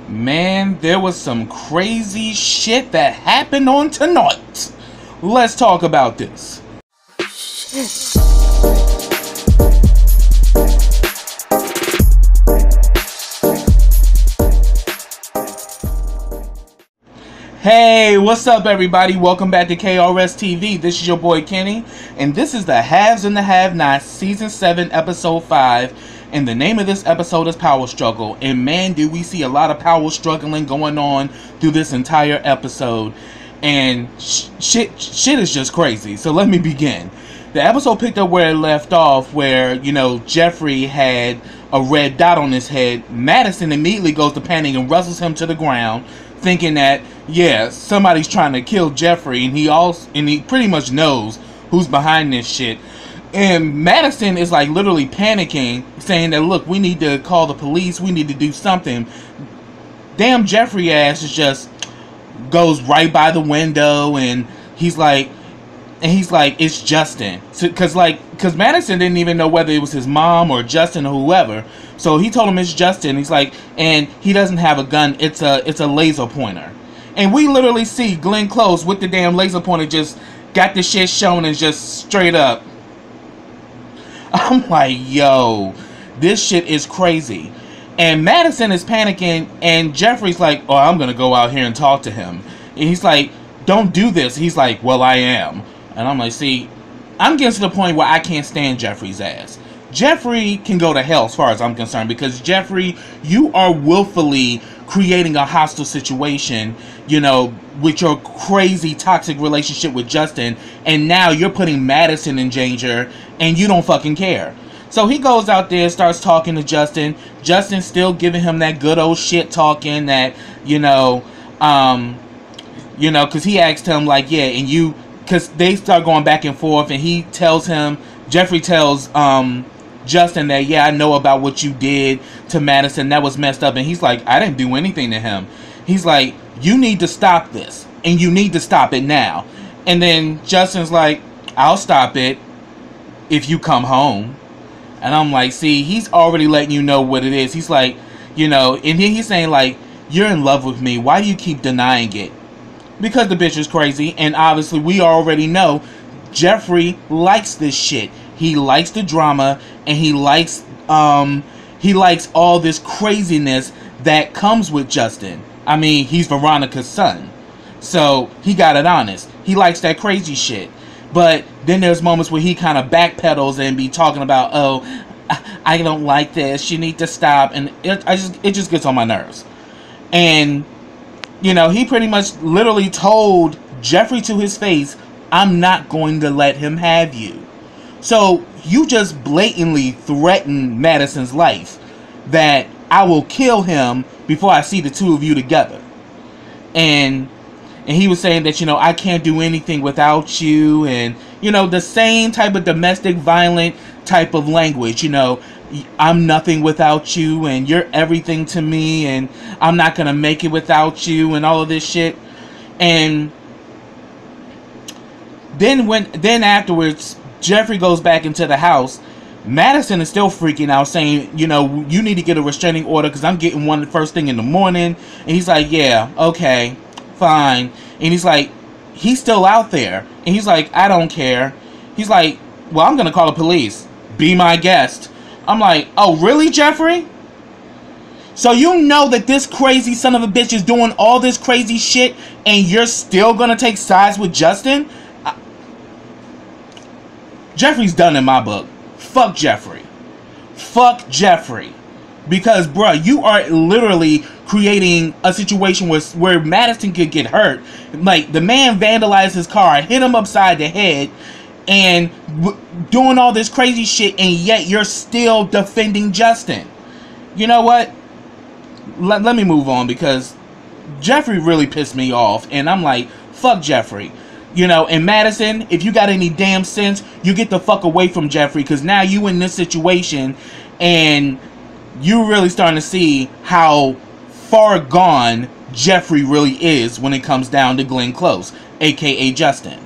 Man, there was some crazy shit that happened on tonight. Let's talk about this. Hey, what's up everybody? Welcome back to KRS TV. This is your boy Kenny, and this is the Haves and the Have-Nots Season 7 Episode 5. And the name of this episode is Power Struggle. And man, do we see a lot of power struggling going on through this entire episode. And shit is just crazy. So let me begin. The episode picked up where it left off, where, you know, Jeffrey had a red dot on his head. Madison immediately goes to panic and wrestles him to the ground, thinking that, yeah, somebody's trying to kill Jeffrey, and he pretty much knows who's behind this shit. And Madison is like literally panicking, saying that, look, we need to call the police, we need to do something. Damn Jeffrey ass is just goes right by the window, and he's like, it's Justin. So, cause Madison didn't even know whether it was his mom or Justin or whoever. So he told him it's Justin. He's like, and he doesn't have a gun. It's a laser pointer. And we literally see Glenn Close with the damn laser pointer just got the shit shown and just straight up. I'm like, yo, this shit is crazy. And Madison is panicking, and Jeffrey's like, oh, I'm gonna go out here and talk to him. And he's like, don't do this. He's like, well, I am. And I'm like, see, I'm getting to the point where I can't stand Jeffrey's ass. Jeffrey can go to hell as far as I'm concerned, because Jeffrey, you are willfully creating a hostile situation, you know, with your crazy toxic relationship with Justin, and now you're putting Madison in danger, and you don't fucking care. So he goes out there, starts talking to Justin. Justin's still giving him that good old shit talking that, because he asked him, like, yeah, and you, because they start going back and forth, and he tells him, Jeffrey tells Justin that, yeah, I know about what you did to Madison, that was messed up. And he's like, I didn't do anything to him. He's like, you need to stop this, and you need to stop it now. And then Justin's like, I'll stop it if you come home. And I'm like, see, he's already letting you know what it is. He's like, and then he's saying, like, you're in love with me, why do you keep denying it? Because the bitch is crazy, and obviously we already know Jeffrey likes this shit. He likes the drama, and he likes all this craziness that comes with Justin. I mean, he's Veronica's son, so he got it honest. He likes that crazy shit. But then there's moments where he kind of backpedals and be talking about, oh, I don't like this, you need to stop, and it just gets on my nerves. And he pretty much literally told Jeffrey to his face, I'm not going to let him have you. So you just blatantly threaten Madison's life, that I will kill him before I see the two of you together. And he was saying that, I can't do anything without you, and, the same type of domestic violent type of language, I'm nothing without you, and you're everything to me, and I'm not gonna make it without you, and all of this shit. And then afterwards, Jeffrey goes back into the house. Madison is still freaking out, saying, you need to get a restraining order because I'm getting one the first thing in the morning. And he's like, yeah, okay, fine. And he's like, he's still out there. And he's like, I don't care. He's like, well, I'm going to call the police. Be my guest. I'm like, oh, really, Jeffrey? So you know that this crazy son of a bitch is doing all this crazy shit, and you're still going to take sides with Justin? Jeffrey's done in my book. Fuck Jeffrey. Fuck Jeffrey. Because, bruh, you are literally creating a situation where Madison could get hurt. Like, the man vandalized his car, hit him upside the head, and doing all this crazy shit, and yet you're still defending Justin. You know what? Let me move on, because Jeffrey really pissed me off, and I'm like, fuck Jeffrey. And Madison, if you got any damn sense, you get the fuck away from Jeffrey, because now you in this situation, and you're really starting to see how far gone Jeffrey really is when it comes down to Glenn Close, aka Justin.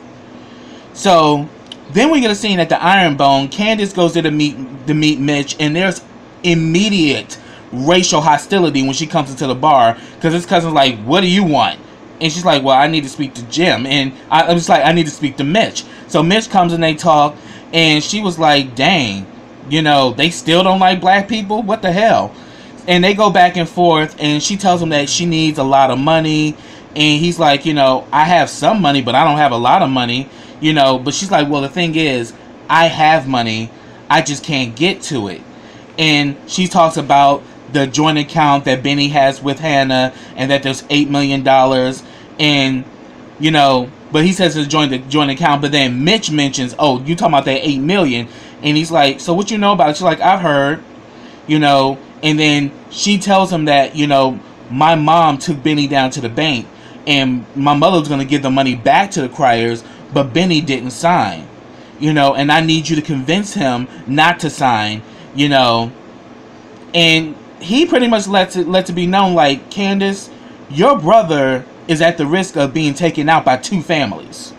So then we get a scene at the Iron Bone. Candace goes there to meet Mitch, and there's immediate racial hostility when she comes into the bar, because his cousin's like, what do you want? And she's like, well, I need to speak to Jim. And I was like, I need to speak to Mitch. So Mitch comes and they talk, and she was like, dang, you know, they still don't like black people? What the hell? And they go back and forth, and she tells him that she needs a lot of money. And he's like, you know, I have some money, but I don't have a lot of money, you know. But she's like, well, the thing is, I have money, I just can't get to it. And she talks about the joint account that Benny has with Hannah, and that there's $8 million. And, you know, but he says it's a joint account. But then Mitch mentions, oh, you talking about that $8 million. And he's like, so what you know about it? She's like, I've heard, you know. And then she tells him that, you know, my mom took Benny down to the bank, and my mother was going to give the money back to the Criers, but Benny didn't sign, you know, and I need you to convince him not to sign, you know. And he pretty much lets it be known, like, Candace, your brother is at the risk of being taken out by 2 families.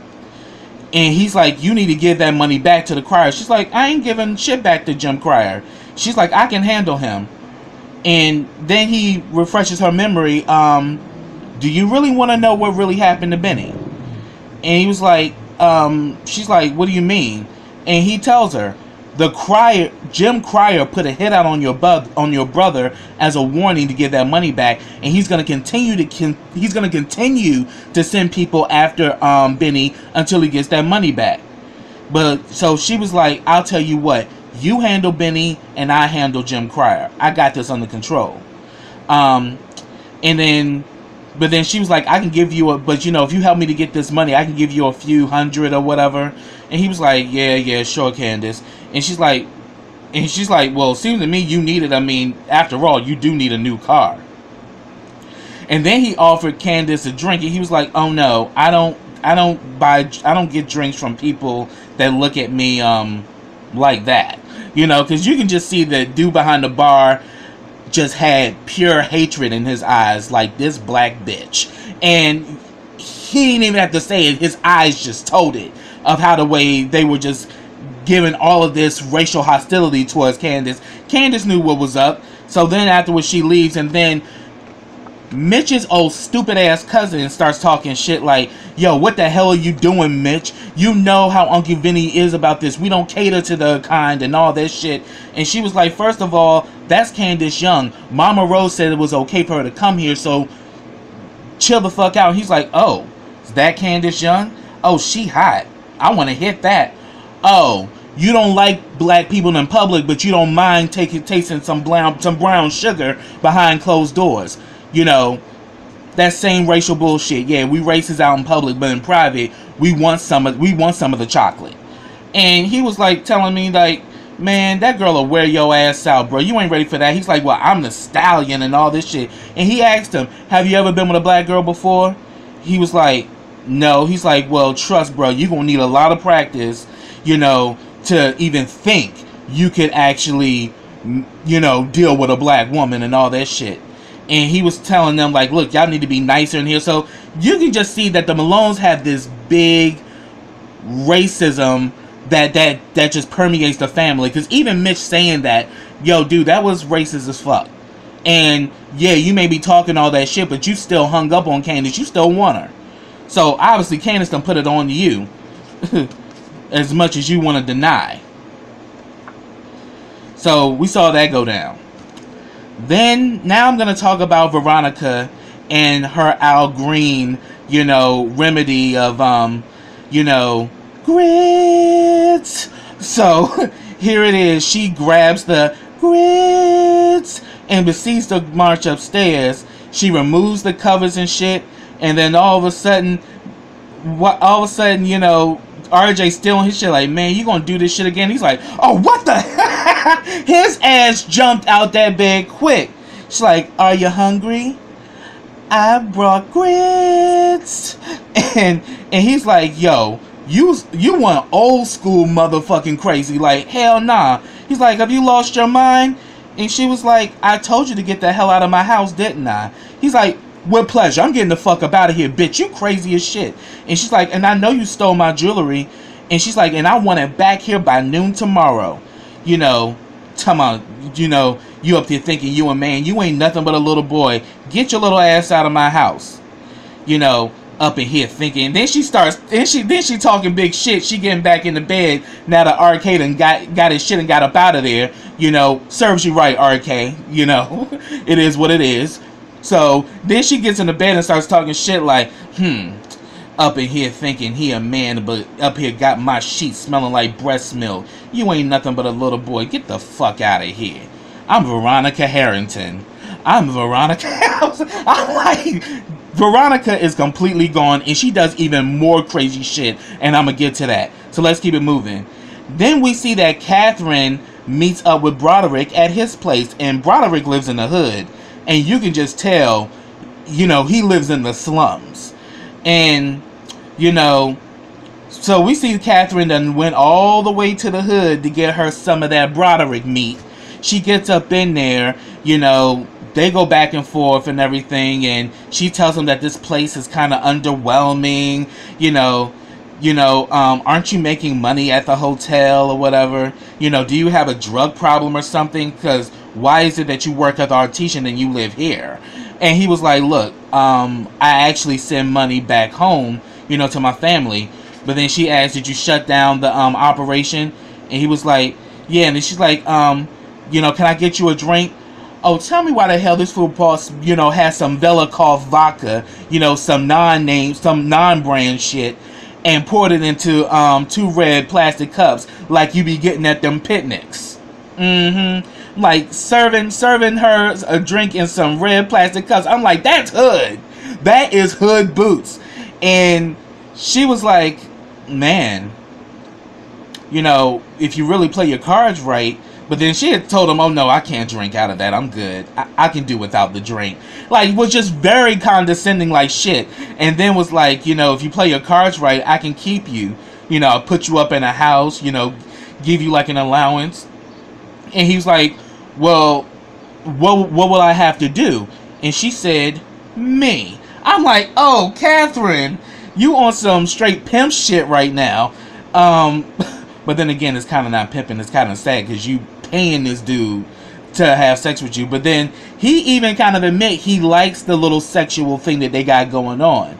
And he's like, you need to give that money back to the Crier. She's like, I ain't giving shit back to Jim Crier. She's like, I can handle him. And then he refreshes her memory. Do you really want to know what really happened to Benny? And he was like, she's like, what do you mean? And he tells her, Jim Crier put a hit out on your brother as a warning to give that money back, and he's going to continue to send people after Benny until he gets that money back. But so she was like, I'll tell you what, you handle Benny and I handle Jim Crier. I got this under control. But then she was like, I can give you but you know, if you help me to get this money, I can give you a few hundred or whatever. And he was like, yeah, sure, Candace. And she's like, well, it seems to me you need it. I mean, after all, you do need a new car. And then he offered Candace a drink, and he was like, oh no, I don't get drinks from people that look at me like that. You know, because you can just see the dude behind the bar just had pure hatred in his eyes, like, this black bitch. And he didn't even have to say it, his eyes just told it, of how the way they were just giving all of this racial hostility towards Candace. Candace knew what was up. So then afterwards she leaves, and then Mitch's old stupid ass cousin starts talking shit like, yo, what the hell are you doing, Mitch? You know how Uncle Vinny is about this. We don't cater to the kind and all that shit. And she was like, first of all, that's Candace Young. Mama Rose said it was okay for her to come here, so chill the fuck out. He's like, oh, is that Candace Young? Oh, she hot. I want to hit that. Oh, you don't like black people in public, but you don't mind tasting some brown sugar behind closed doors. You know, that same racial bullshit. Yeah, we racist out in public, but in private, we want some of the chocolate. And he was like telling me, like, man, that girl will wear your ass out, bro. You ain't ready for that. He's like, well, I'm the stallion and all this shit. And he asked him, have you ever been with a black girl before? He was like, no. He's like, well, trust, bro, you're gonna need a lot of practice, you know, to even think you could actually, you know, deal with a black woman and all that shit. And he was telling them, like, look, y'all need to be nicer in here. So you can just see that the Malones have this big racism that just permeates the family. Because even Mitch saying that, yo, dude, that was racist as fuck. And yeah, you may be talking all that shit, but you still hung up on Candace. You still want her. So obviously Candace done put it on to you as much as you want to deny. So we saw that go down. Then, now I'm going to talk about Veronica and her Al Green, you know, remedy of, you know, grits. So, here it is. She grabs the grits and proceeds to march upstairs. She removes the covers and shit. And then all of a sudden, you know, RJ still on his shit like, man, you gonna do this shit again? He's like, oh, what the his ass jumped out that bed quick. She's like, are you hungry? I brought grits. And he's like, yo, you want old school motherfucking crazy. Like, hell nah. He's like, have you lost your mind? And she was like, I told you to get the hell out of my house, didn't I? He's like, with pleasure. I'm getting the fuck up out of here, bitch. You crazy as shit. And she's like, and I know you stole my jewelry. And she's like, and I want it back here by noon tomorrow. You know, come on. You know, You up there thinking you a man. You ain't nothing but a little boy. Get your little ass out of my house. You know, up in here thinking. And then she starts, then she talking big shit. She getting back in the bed. Now the RK and got his shit and got up out of there. You know, serves you right, RK. You know, it is what it is. So then she gets in the bed and starts talking shit like, up in here thinking he a man, but up here got my sheets smelling like breast milk. You ain't nothing but a little boy. Get the fuck out of here. I'm Veronica Harrington. I'm Veronica. I'm like, Veronica is completely gone, and she does even more crazy shit, and I'm gonna get to that. So let's keep it moving. Then we see that Catherine meets up with Broderick at his place, and Broderick lives in the hood, and you can just tell, you know, he lives in the slums. And, you know, so we see Catherine done went all the way to the hood to get her some of that Broderick meat. She gets up in there, you know, they go back and forth and everything, and she tells him that this place is kind of underwhelming, you know, aren't you making money at the hotel or whatever? You know, do you have a drug problem or something? Because why is it that you work at the Artesian and you live here? And he was like, look, I actually send money back home, you know, to my family. But then she asked, did you shut down the operation? And he was like, yeah. And then she's like, you know, can I get you a drink? Oh, tell me why the hell this food boss, you know, has some Velikov vodka, you know, some non-brand shit, and poured it into 2 red plastic cups like you be getting at them picnics. Like serving her a drink in some red plastic cups. I'm like, that's hood. That is hood boots. And she was like, man, you know, if you really play your cards right. But then she had told him, oh no, I can't drink out of that. I'm good. I can do without the drink. Like, was just very condescending like shit. And then was like, you know, if you play your cards right, I can keep you. You know, I'll put you up in a house, you know, give you like an allowance. And he was like, well, what will I have to do? And she said, me. I'm like, oh, Catherine, you on some straight pimp shit right now. But then again, it's kind of not pimping. It's kind of sad because you paying this dude to have sex with you. But then he even kind of admit he likes the little sexual thing that they got going on.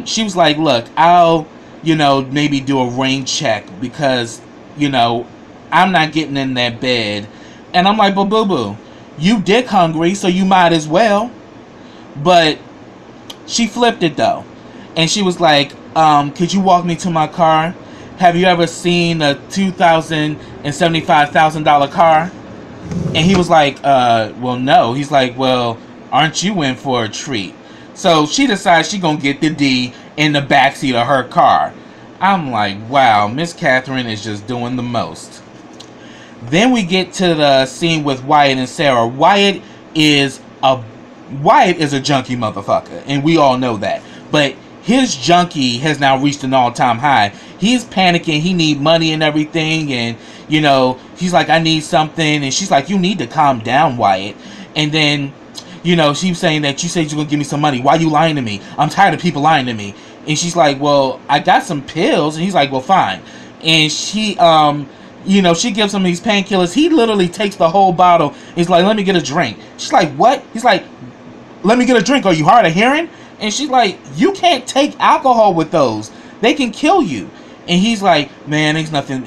She was like, look, I'll, you know, maybe do a rain check because, you know, I'm not getting in that bed. And I'm like, but boo-boo, you dick hungry, so you might as well. But she flipped it though. And she was like, could you walk me to my car? Have you ever seen a $2,075,000 car? And he was like, well, no. He's like, well, aren't you in for a treat? So she decides she gonna get the D in the backseat of her car. I'm like, wow, Miss Catherine is just doing the most. Then we get to the scene with Wyatt and Sarah. Wyatt is a junkie motherfucker, and we all know that. But his junkie has now reached an all-time high. He's panicking. He need money and everything. And, you know, he's like, I need something. And she's like, you need to calm down, Wyatt. And then, you know, she was saying that you said you're going to give me some money. Why you lying to me? I'm tired of people lying to me. And she's like, well, I got some pills. And he's like, well, fine. And she, you know, she gives him these painkillers. He literally takes the whole bottle. He's like, let me get a drink. She's like, what? He's like, let me get a drink. Are you hard of hearing? And she's like, you can't take alcohol with those. They can kill you. And he's like, man, it's nothing.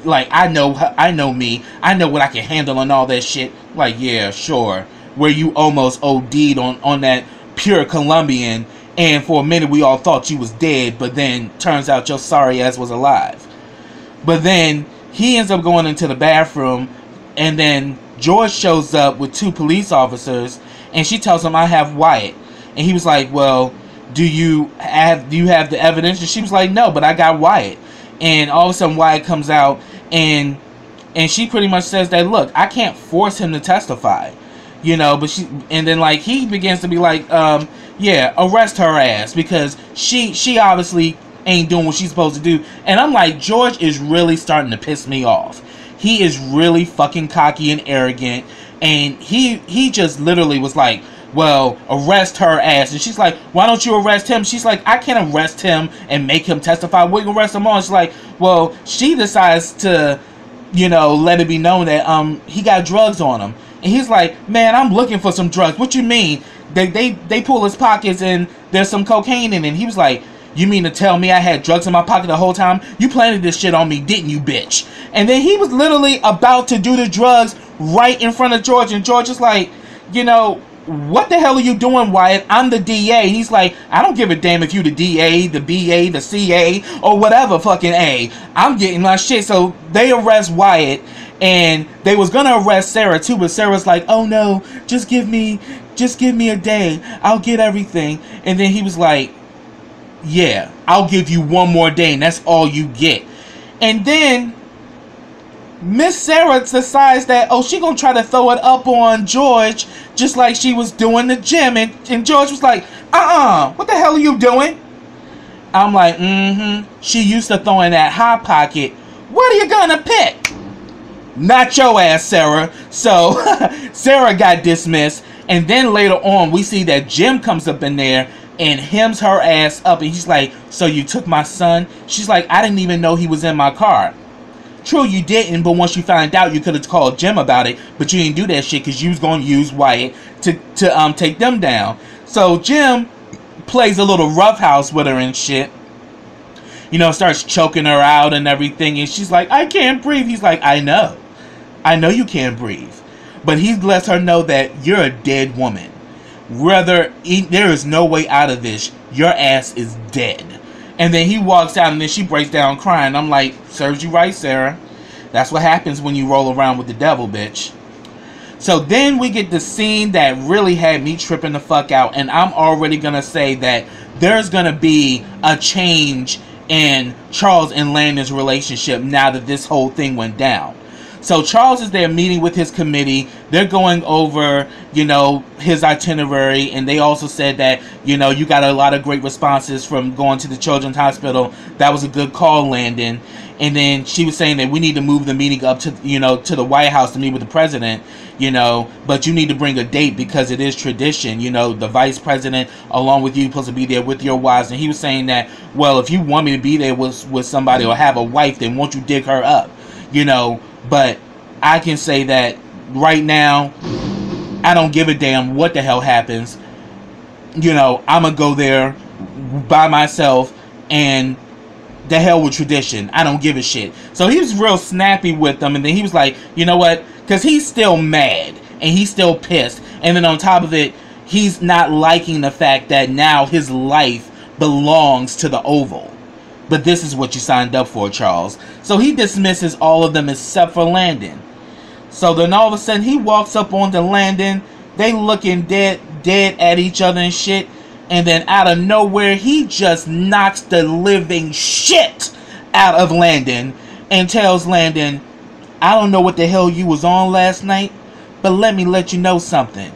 Like, I know me. I know what I can handle and all that shit. Like, yeah, sure. Where you almost OD'd on that pure Colombian. And for a minute, we all thought you was dead. But then, turns out your sorry ass was alive. But then, he ends up going into the bathroom. And then, George shows up with 2 police officers. And she tells him, I have Wyatt. And he was like, well, do you have the evidence? And she was like, no, but I got Wyatt. And all of a sudden Wyatt comes out and she pretty much says that, look, I can't force him to testify. You know, but and then like he begins to be like, yeah, arrest her ass because she obviously ain't doing what she's supposed to do. And I'm like, George is really starting to piss me off. He is really fucking cocky and arrogant. And he just literally was like, well, arrest her ass. And she's like, why don't you arrest him? She's like, I can't arrest him and make him testify. What you arrest him on? She's like, well, she decides to, you know, let it be known that he got drugs on him. And he's like, man, I'm looking for some drugs. What you mean? They pull his pockets and there's some cocaine in it. And he was like, you mean to tell me I had drugs in my pocket the whole time? You planted this shit on me, didn't you, bitch? And then he was literally about to do the drugs right in front of George. And George is like, you know, what the hell are you doing, Wyatt? I'm the DA. He's like, I don't give a damn if you the DA, the BA, the CA, or whatever fucking A. I'm getting my shit. So they arrest Wyatt. And they was gonna arrest Sarah too, but Sarah's like, oh no, just give me a day. I'll get everything. And then he was like, yeah, I'll give you one more day, and that's all you get. And then Miss Sarah decides that, oh, she gonna try to throw it up on George, just like she was doing the gym. And George was like, what the hell are you doing? I'm like, she used to throw in that hot pocket. What are you gonna pick? Not your ass, Sarah. So Sarah got dismissed. And then later on, we see that Jim comes up in there and hems her ass up. And he's like, so you took my son? She's like, I didn't even know he was in my car. True, you didn't, but once you found out, you could have called Jim about it. But you didn't do that shit because you was going to use Wyatt to take them down. So Jim plays a little roughhouse with her and shit. You know, starts choking her out and everything. And she's like, I can't breathe. He's like, I know you can't breathe. But he lets her know that you're a dead woman. There is no way out of this. Your ass is dead. And then he walks out and then she breaks down crying. I'm like, serves you right, Sarah. That's what happens when you roll around with the devil, bitch. So then we get the scene that really had me tripping the fuck out. And I'm already going to say that there's going to be a change in Charles and Landon's relationship now that this whole thing went down. So Charles is there meeting with his committee. They're going over, you know, his itinerary. And they also said that, you know, you got a lot of great responses from going to the children's hospital. That was a good call, Landon. And then she was saying that we need to move the meeting up to, you know, to the White House to meet with the president, you know. But you need to bring a date because it is tradition. You know, the vice president, along with you, supposed to be there with your wives. And he was saying that, well, if you want me to be there with somebody or have a wife, then won't you dig her up, you know. But I can say that right now, I don't give a damn what the hell happens. You know, I'm going to go there by myself and the hell with tradition. I don't give a shit. So he was real snappy with them. And then he was like, you know what? Because he's still mad and he's still pissed. And then on top of it, he's not liking the fact that now his life belongs to the Oval. But this is what you signed up for, Charles. So he dismisses all of them except for Landon. So then all of a sudden he walks up onto Landon. They looking dead at each other and shit. And then out of nowhere he just knocks the living shit out of Landon. And tells Landon, I don't know what the hell you was on last night. But let me let you know something.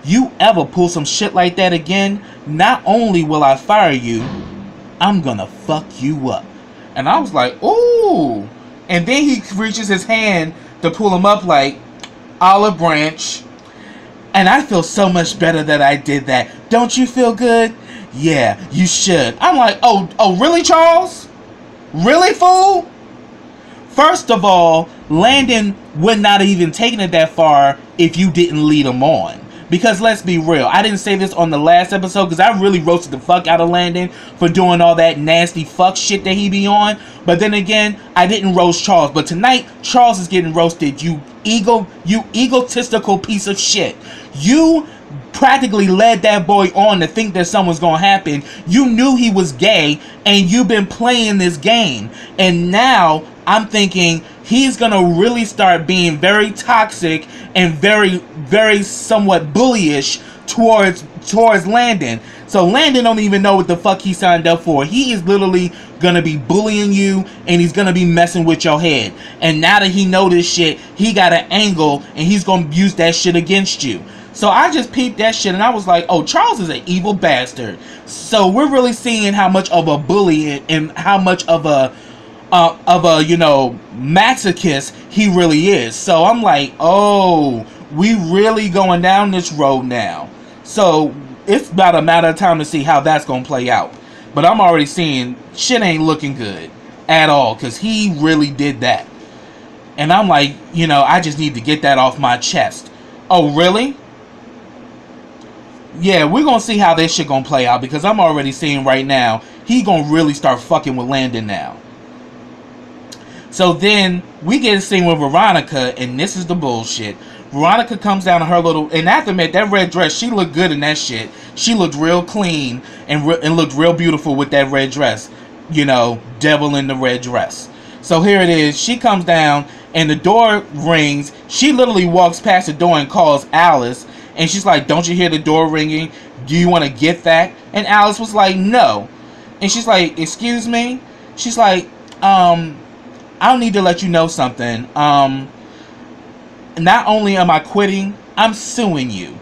You ever pull some shit like that again, not only will I fire you, I'm gonna fuck you up. And I was like, ooh. And then he reaches his hand to pull him up like olive branch. And I feel so much better that I did that. Don't you feel good? Yeah, you should. I'm like, oh, really, Charles? Really, fool? First of all, Landon would not have even taken it that far if you didn't lead him on. Because let's be real, I didn't say this on the last episode because I really roasted the fuck out of Landon for doing all that nasty fuck shit that he be on. But then again, I didn't roast Charles. But tonight, Charles is getting roasted, you egotistical piece of shit. You practically led that boy on to think that something's gonna happen. You knew he was gay and you've been playing this game. And now I'm thinking he's gonna really start being very toxic and very, very somewhat bullyish towards Landon. So Landon don't even know what the fuck he signed up for. He is literally gonna be bullying you and he's gonna be messing with your head. And now that he know this shit, he got an angle and he's gonna use that shit against you. So I just peeped that shit and I was like, oh, Charles is an evil bastard. So we're really seeing how much of a bully and how much of a you know, masochist he really is. So I'm like, oh, we really going down this road now. So it's about a matter of time to see how that's gonna play out. But I'm already seeing shit ain't looking good at all because he really did that. And I'm like, you know, I just need to get that off my chest. Oh, really? Yeah, we're gonna see how this shit gonna play out, because I'm already seeing right now he gonna really start fucking with Landon now. So then we get a scene with Veronica, and this is the bullshit. Veronica comes down to her little, and I have to admit, that red dress, she looked good in that shit. She looked real clean and looked real beautiful with that red dress. You know, devil in the red dress. So here it is. She comes down and the door rings. She literally walks past the door and calls Alice. And she's like, don't you hear the door ringing? Do you want to get that? And Alice was like, no. And she's like, excuse me? She's like, I need to let you know something. Not only am I quitting, I'm suing you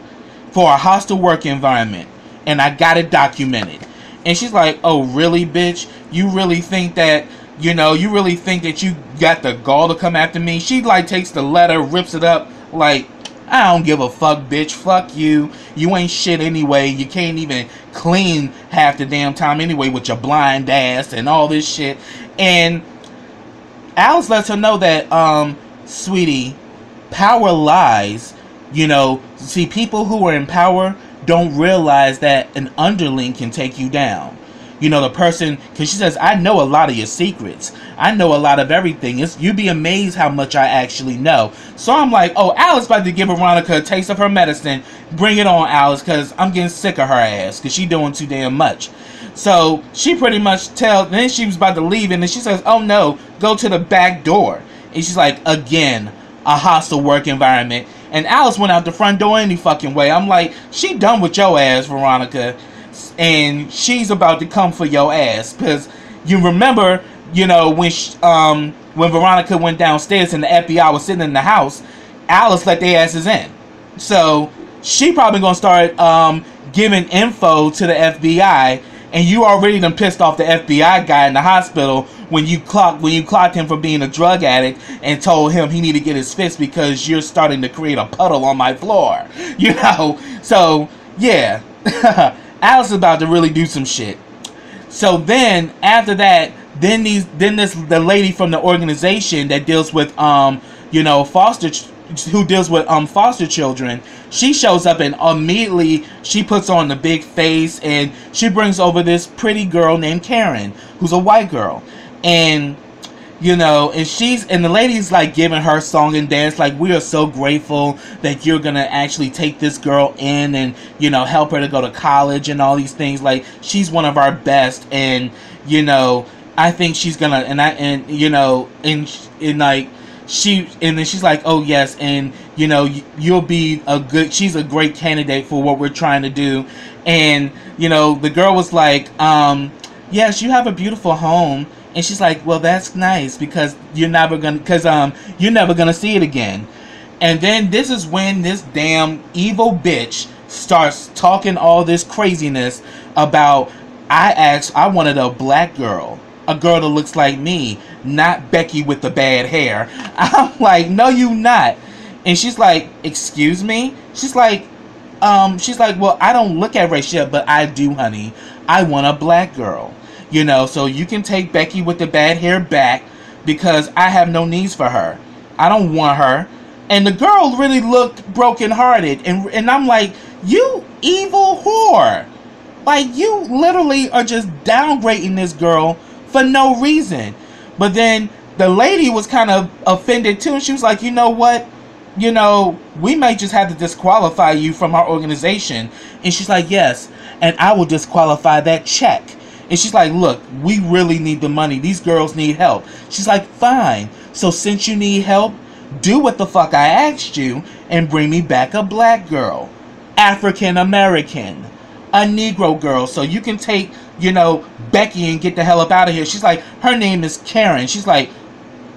for a hostile work environment. And I got it documented. And she's like, oh, really, bitch? You really think that, you really think that you got the gall to come after me? She, like, takes the letter, rips it up, like, I don't give a fuck, bitch. Fuck you. You ain't shit anyway. You can't even clean half the damn time anyway with your blind ass and all this shit. And Alice lets her know that, sweetie, power lies. See, people who are in power don't realize that an underling can take you down. The person, because she says, I know a lot of your secrets. I know a lot of everything. You'd be amazed how much I actually know. So I'm like, oh, Alice about to give Veronica a taste of her medicine. Bring it on, Alice, because I'm getting sick of her ass, because she's doing too damn much. So she pretty much then she was about to leave, and then she says, oh no, go to the back door. And she's like, again, a hostile work environment. And Alice went out the front door any fucking way. I'm like, she done with your ass, Veronica. And she's about to come for your ass. Because you remember, when Veronica went downstairs and the FBI was sitting in the house, Alice let their asses in. So she probably going to start giving info to the FBI. And you already done pissed off the FBI guy in the hospital when you clocked him for being a drug addict and told him he needed to get his fix because you're starting to create a puddle on my floor. So yeah. Alice is about to really do some shit. So then after that, the lady from the organization that deals with foster children, she shows up and immediately she puts on the big face and she brings over this pretty girl named Karen, who's a white girl. And and the lady's like giving her song and dance, like, we are so grateful that you're gonna actually take this girl in and help her to go to college and all these things. Like, she's one of our best, and I think she's gonna and then she's like, oh yes, and you'll be she's a great candidate for what we're trying to do. And the girl was like, yes, you have a beautiful home. And she's like, well, that's nice, because you're never gonna see it again. And then this is when this damn evil bitch starts talking all this craziness about, I wanted a black girl, a girl that looks like me, not Becky with the bad hair. I'm like, no, you not. And she's like, excuse me? She's like, well, I don't look at race yet, but I do, honey. I want a black girl. So you can take Becky with the bad hair back, because I have no needs for her. I don't want her. And the girl really looked brokenhearted. And I'm like, you evil whore. Like, you literally are just downgrading this girl for no reason. But then the lady was kind of offended too. And she was like, you know what? We might just have to disqualify you from our organization. And she's like, yes. And I will disqualify that check. And she's like, look, we really need the money. These girls need help. She's like, fine. So since you need help, do what the fuck I asked you and bring me back a black girl. African American. A Negro girl. So you can take, Becky and get the hell up out of here. She's like, her name is Karen. She's like,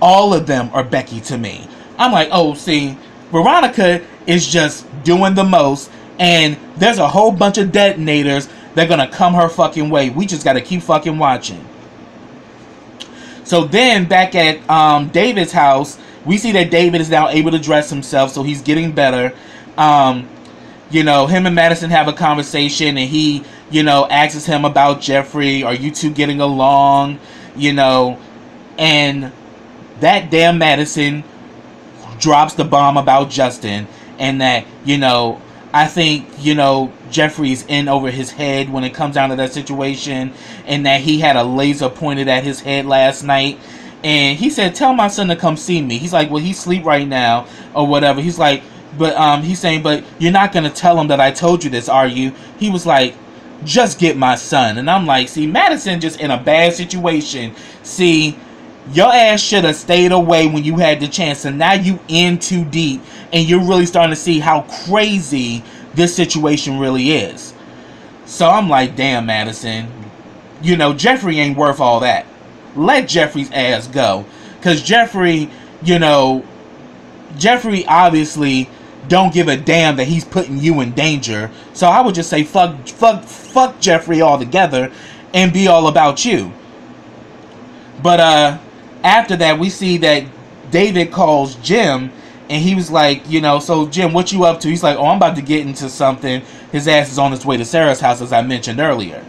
all of them are Becky to me. I'm like, oh, see, Veronica is just doing the most. And there's a whole bunch of detonators. They're gonna come her fucking way. We just gotta keep fucking watching. So then, back at David's house, we see that David is now able to dress himself, so he's getting better. Him and Madison have a conversation, and he, asks him about Jeffrey. Are you two getting along? And that damn Madison drops the bomb about Justin. and that, you know, I think, you know, Jeffrey's in over his head when it comes down to that situation, and that he had a laser pointed at his head last night. And he said, tell my son to come see me. He's like, well, he's asleep right now, or whatever. He's like, but, he's saying, but you're not going to tell him that I told you this, are you? He was like, just get my son. And I'm like, see, Madison just in a bad situation. See, your ass should have stayed away when you had the chance, and now you in too deep, and you're really starting to see how crazy this situation really is. So I'm like, damn, Madison, you know, Jeffrey ain't worth all that. Let Jeffrey's ass go, because Jeffrey, you know, Jeffrey obviously don't give a damn that he's putting you in danger. So I would just say fuck Jeffrey altogether and be all about you. But after that, we see that David calls Jim, and he was like, you know, so Jim, what you up to? He's like, oh, I'm about to get into something. His ass is on his way to Sarah's house, as I mentioned earlier.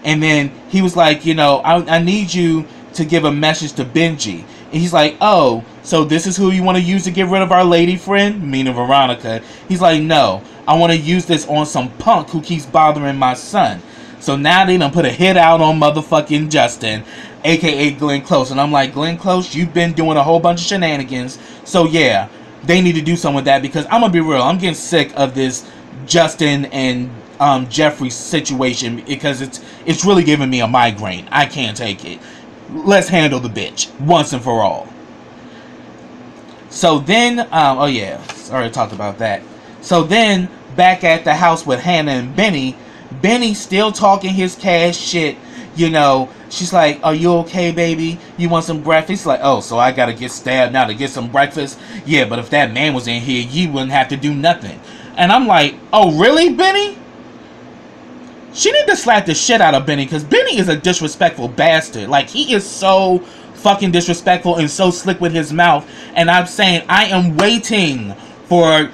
And then he was like, you know, I need you to give a message to Benji. And he's like, oh, so this is who you want to use to get rid of our lady friend? Meaning Veronica. He's like, no, I want to use this on some punk who keeps bothering my son. So now they done put a hit out on motherfucking Justin, aka Glenn Close. And I'm like, Glenn Close, you've been doing a whole bunch of shenanigans. So yeah, they need to do something with that, because I'm gonna be real, I'm getting sick of this Justin and Jeffrey situation, because it's really giving me a migraine. I can't take it. Let's handle the bitch once and for all. So then, oh yeah, already talked about that. So then, back at the house with Hannah and Benny, Benny still talking his cash shit, you know. She's like, are you okay, baby? You want some breakfast? He's like, oh, so I gotta get stabbed now to get some breakfast? Yeah, but if that man was in here, you wouldn't have to do nothing. And I'm like, oh, really, Benny? She need to slap the shit out of Benny, because Benny is a disrespectful bastard. Like, he is so fucking disrespectful and so slick with his mouth. And I'm saying, I am waiting for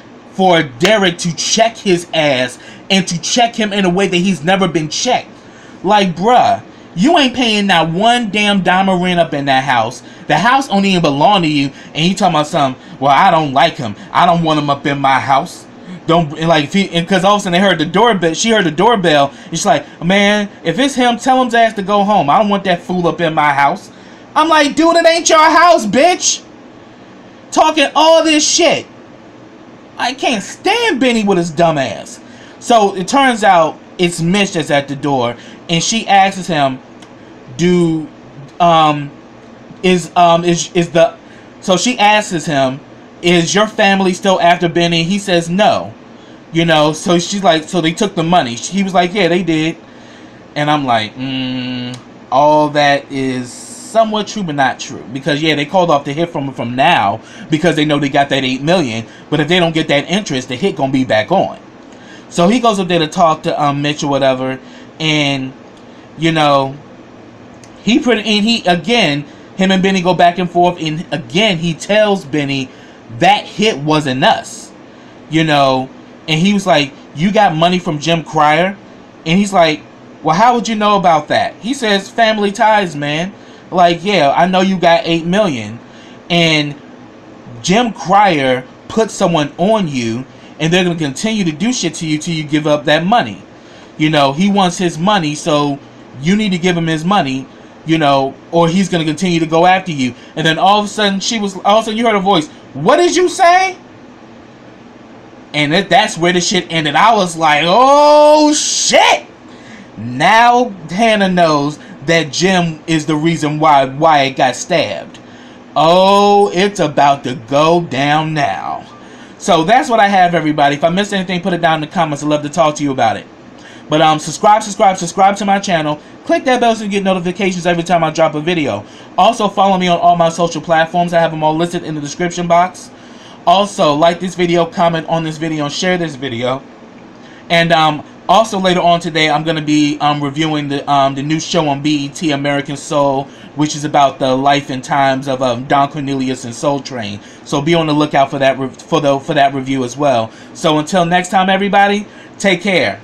Derek to check his ass, and to check him in a way that he's never been checked. Like, bruh, you ain't paying not one damn dime of rent up in that house. The house don't even belong to you, and you talking about something, well, I don't like him. I don't want him up in my house. Don't, like, because all of a sudden they heard the doorbell. She heard the doorbell, and she's like, man, if it's him, tell him to ask to go home. I don't want that fool up in my house. I'm like, dude, it ain't your house, bitch. Talking all this shit. I can't stand Benny with his dumb ass. So it turns out it's Mitch that's at the door, and she asks him, so she asks him, is your family still after Benny? He says no. You know, so she's like, so they took the money. He was like, yeah, they did. And I'm like, all that is somewhat true, but not true. Because, yeah, they called off the hit from now, because they know they got that $8 million. But if they don't get that interest, the hit gonna be back on. So he goes up there to talk to Mitch or whatever. And, you know, him and Benny go back and forth. And again, he tells Benny, that hit wasn't us, you know. And he was like, you got money from Jim Cryer? And he's like, well, how would you know about that? He says, family ties, man. Like, yeah, I know you got $8 million, and Jim Cryer put someone on you, and they're going to continue to do shit to you till you give up that money. You know, he wants his money, so you need to give him his money, you know, or he's going to continue to go after you. And then all of a sudden, you heard a voice, what did you say? And that's where the shit ended. I was like, oh, shit. Now Hannah knows that Jim is the reason why Wyatt got stabbed. Oh, it's about to go down now. So that's what I have, everybody. If I missed anything, put it down in the comments. I'd love to talk to you about it. But subscribe to my channel. Click that bell so you get notifications every time I drop a video. Also, follow me on all my social platforms. I have them all listed in the description box. Also, like this video, comment on this video, and share this video. And also later on today, I'm going to be reviewing the new show on BET, American Soul, which is about the life and times of Don Cornelius and Soul Train. So be on the lookout for that for that review as well. So until next time, everybody, take care.